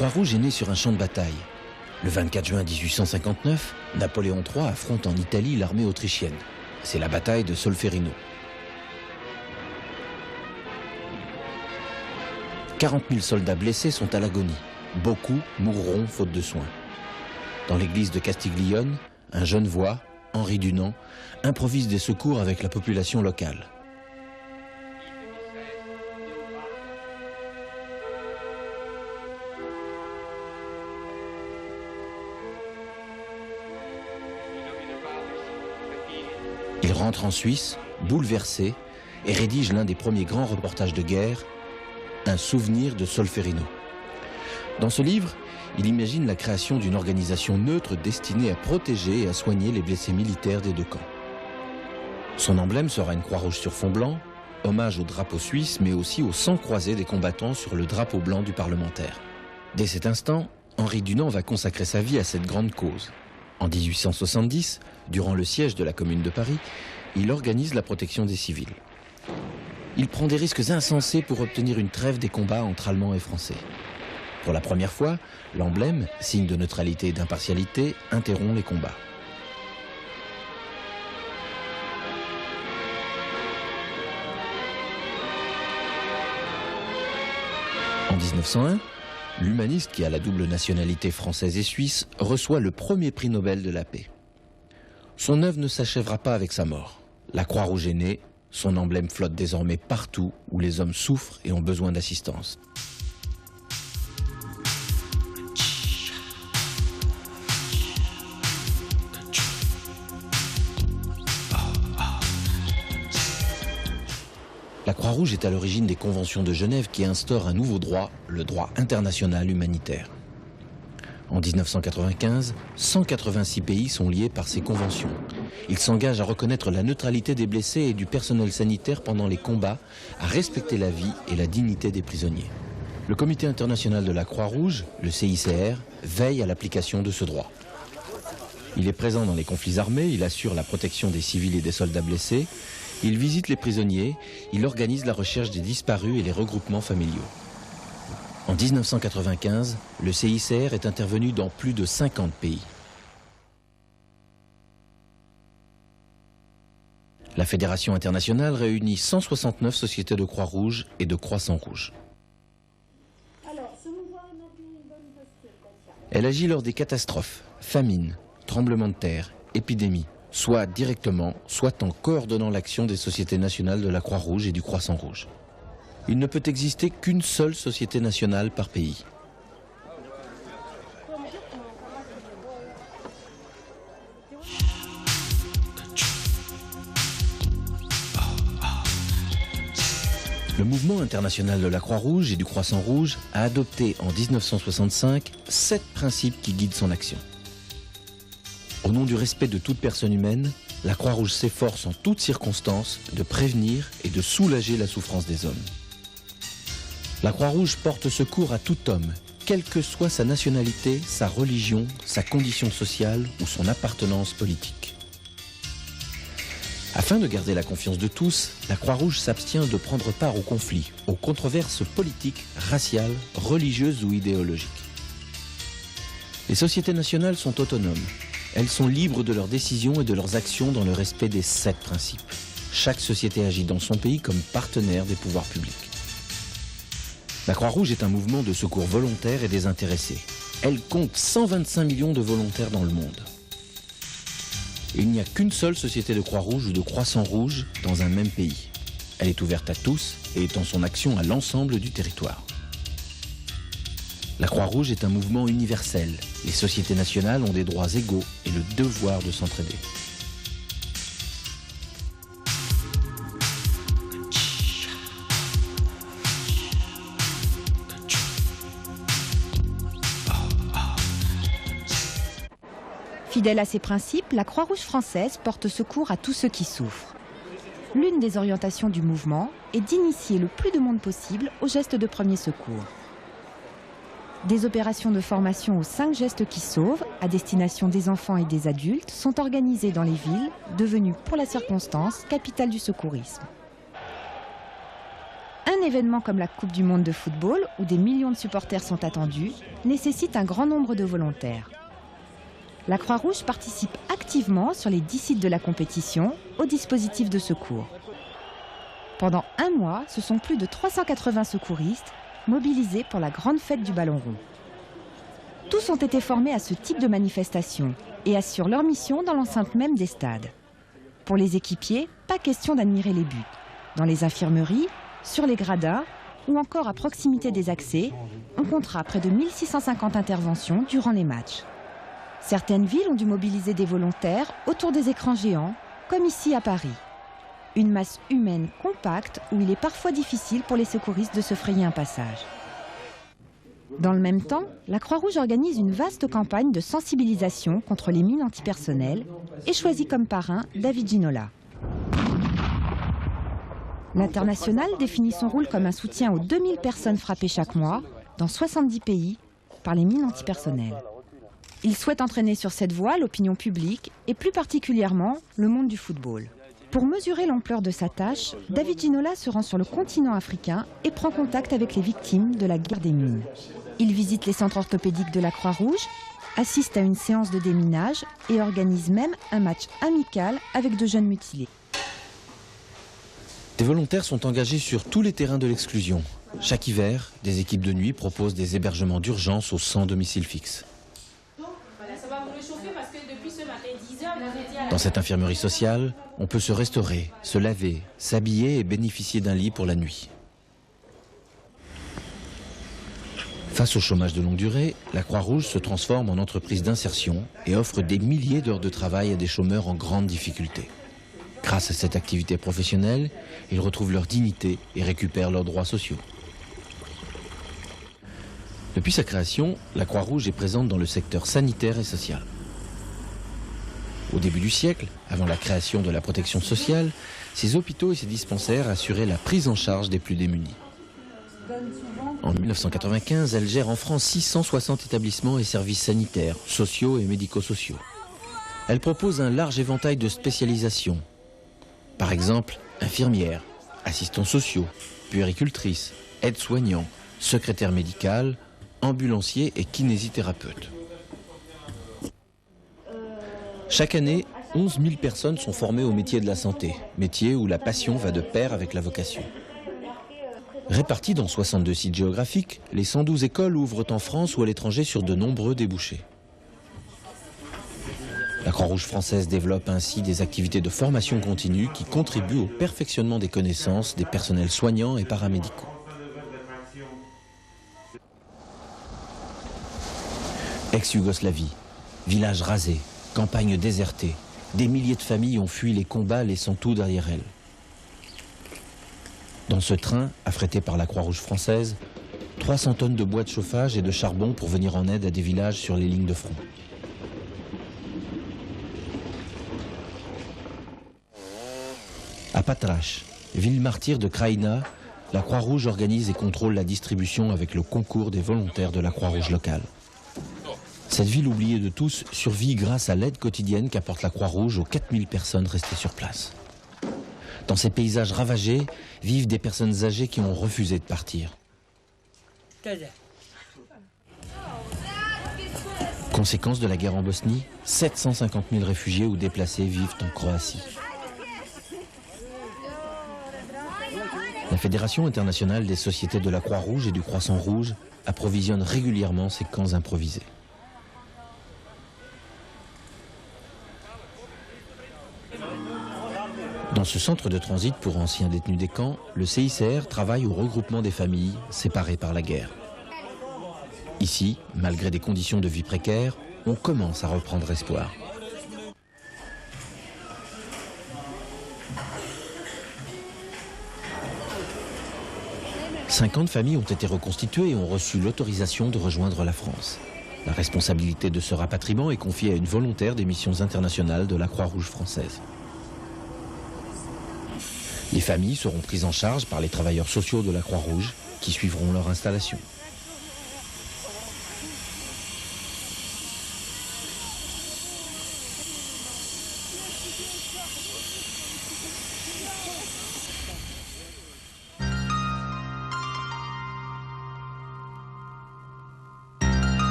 Croix-Rouge est née sur un champ de bataille. Le 24 juin 1859, Napoléon III affronte en Italie l'armée autrichienne. C'est la bataille de Solferino. 40 000 soldats blessés sont à l'agonie. Beaucoup mourront faute de soins. Dans l'église de Castiglione, un jeune voix, Henri Dunant, improvise des secours avec la population locale. Il rentre en Suisse, bouleversé, et rédige l'un des premiers grands reportages de guerre, Un souvenir de Solferino. Dans ce livre, il imagine la création d'une organisation neutre destinée à protéger et à soigner les blessés militaires des deux camps. Son emblème sera une croix rouge sur fond blanc, hommage au drapeau suisse, mais aussi au sang croisé des combattants sur le drapeau blanc du parlementaire. Dès cet instant, Henri Dunant va consacrer sa vie à cette grande cause. En 1870, durant le siège de la Commune de Paris, il organise la protection des civils. Il prend des risques insensés pour obtenir une trêve des combats entre Allemands et Français. Pour la première fois, l'emblème, signe de neutralité et d'impartialité, interrompt les combats. En 1901, l'humaniste qui a la double nationalité française et suisse reçoit le premier prix Nobel de la paix. Son œuvre ne s'achèvera pas avec sa mort. La Croix-Rouge est née, son emblème flotte désormais partout où les hommes souffrent et ont besoin d'assistance. La Croix-Rouge est à l'origine des conventions de Genève qui instaurent un nouveau droit, le droit international humanitaire. En 1995, 186 pays sont liés par ces conventions. Ils s'engagent à reconnaître la neutralité des blessés et du personnel sanitaire pendant les combats, à respecter la vie et la dignité des prisonniers. Le Comité international de la Croix-Rouge, le CICR, veille à l'application de ce droit. Il est présent dans les conflits armés, il assure la protection des civils et des soldats blessés, il visite les prisonniers, il organise la recherche des disparus et les regroupements familiaux. En 1995, le CICR est intervenu dans plus de 50 pays. La Fédération internationale réunit 169 sociétés de Croix-Rouge et de Croissant-Rouge. Elle agit lors des catastrophes, famines, tremblements de terre, épidémies, soit directement, soit en coordonnant l'action des sociétés nationales de la Croix-Rouge et du Croissant-Rouge. Il ne peut exister qu'une seule société nationale par pays. Le mouvement international de la Croix-Rouge et du Croissant-Rouge a adopté en 1965 7 principes qui guident son action. Au nom du respect de toute personne humaine, la Croix-Rouge s'efforce en toutes circonstances de prévenir et de soulager la souffrance des hommes. La Croix-Rouge porte secours à tout homme, quelle que soit sa nationalité, sa religion, sa condition sociale ou son appartenance politique. Afin de garder la confiance de tous, la Croix-Rouge s'abstient de prendre part aux conflits, aux controverses politiques, raciales, religieuses ou idéologiques. Les sociétés nationales sont autonomes. Elles sont libres de leurs décisions et de leurs actions dans le respect des 7 principes. Chaque société agit dans son pays comme partenaire des pouvoirs publics. La Croix-Rouge est un mouvement de secours volontaire et désintéressé. Elle compte 125 millions de volontaires dans le monde. Il n'y a qu'une seule société de Croix-Rouge ou de Croissant-Rouge dans un même pays. Elle est ouverte à tous et étend son action à l'ensemble du territoire. La Croix-Rouge est un mouvement universel. Les sociétés nationales ont des droits égaux et le devoir de s'entraider. Fidèle à ses principes, la Croix-Rouge française porte secours à tous ceux qui souffrent. L'une des orientations du mouvement est d'initier le plus de monde possible aux gestes de premier secours. Des opérations de formation aux 5 gestes qui sauvent, à destination des enfants et des adultes, sont organisées dans les villes, devenues pour la circonstance capitale du secourisme. Un un événement comme la Coupe du Monde de football, où des millions de supporters sont attendus, nécessite un grand nombre de volontaires. La Croix-Rouge participe activement sur les 10 sites de la compétition au dispositif de secours. Pendant un mois, ce sont plus de 380 secouristes mobilisés pour la grande fête du ballon rond. Tous ont été formés à ce type de manifestation et assurent leur mission dans l'enceinte même des stades. Pour les équipiers, pas question d'admirer les buts. Dans les infirmeries, sur les gradins ou encore à proximité des accès, on comptera près de 1650 interventions durant les matchs. Certaines villes ont dû mobiliser des volontaires autour des écrans géants, comme ici à Paris. Une masse humaine compacte où il est parfois difficile pour les secouristes de se frayer un passage. Dans le même temps, la Croix-Rouge organise une vaste campagne de sensibilisation contre les mines antipersonnelles et choisit comme parrain David Ginola. L'International définit son rôle comme un soutien aux 2000 personnes frappées chaque mois, dans 70 pays, par les mines antipersonnelles. Il souhaite entraîner sur cette voie l'opinion publique et plus particulièrement le monde du football. Pour mesurer l'ampleur de sa tâche, David Ginola se rend sur le continent africain et prend contact avec les victimes de la guerre des mines. Il visite les centres orthopédiques de la Croix-Rouge, assiste à une séance de déminage et organise même un match amical avec de jeunes mutilés. Des volontaires sont engagés sur tous les terrains de l'exclusion. Chaque hiver, des équipes de nuit proposent des hébergements d'urgence aux sans domicile fixe. Dans cette infirmerie sociale, on peut se restaurer, se laver, s'habiller et bénéficier d'un lit pour la nuit. Face au chômage de longue durée, la Croix-Rouge se transforme en entreprise d'insertion et offre des milliers d'heures de travail à des chômeurs en grande difficulté. Grâce à cette activité professionnelle, ils retrouvent leur dignité et récupèrent leurs droits sociaux. Depuis sa création, la Croix-Rouge est présente dans le secteur sanitaire et social. Au début du siècle, avant la création de la protection sociale, ces hôpitaux et ces dispensaires assuraient la prise en charge des plus démunis. En 1995, elle gère en France 660 établissements et services sanitaires, sociaux et médico-sociaux. Elle propose un large éventail de spécialisations. Par exemple, infirmières, assistants sociaux, puéricultrices, aides-soignants, secrétaires médicales, ambulanciers et kinésithérapeutes. Chaque année, 11 000 personnes sont formées au métier de la santé, métier où la passion va de pair avec la vocation. Réparties dans 62 sites géographiques, les 112 écoles ouvrent en France ou à l'étranger sur de nombreux débouchés. La Croix-Rouge française développe ainsi des activités de formation continue qui contribuent au perfectionnement des connaissances des personnels soignants et paramédicaux. Ex-Yougoslavie, village rasé, campagne désertée, des milliers de familles ont fui les combats laissant tout derrière elles. Dans ce train, affrété par la Croix-Rouge française, 300 tonnes de bois de chauffage et de charbon pour venir en aide à des villages sur les lignes de front. À Patrache, ville martyre de Krajina, la Croix-Rouge organise et contrôle la distribution avec le concours des volontaires de la Croix-Rouge locale. Cette ville oubliée de tous survit grâce à l'aide quotidienne qu'apporte la Croix-Rouge aux 4000 personnes restées sur place. Dans ces paysages ravagés, vivent des personnes âgées qui ont refusé de partir. Conséquence de la guerre en Bosnie, 750 000 réfugiés ou déplacés vivent en Croatie. La Fédération internationale des sociétés de la Croix-Rouge et du Croissant-Rouge approvisionne régulièrement ces camps improvisés. Dans ce centre de transit pour anciens détenus des camps, le CICR travaille au regroupement des familles séparées par la guerre. Ici, malgré des conditions de vie précaires, on commence à reprendre espoir. « 50 familles ont été reconstituées et ont reçu l'autorisation de rejoindre la France. La responsabilité de ce rapatriement est confiée à une volontaire des missions internationales de la Croix-Rouge française. Les familles seront prises en charge par les travailleurs sociaux de la Croix-Rouge qui suivront leur installation.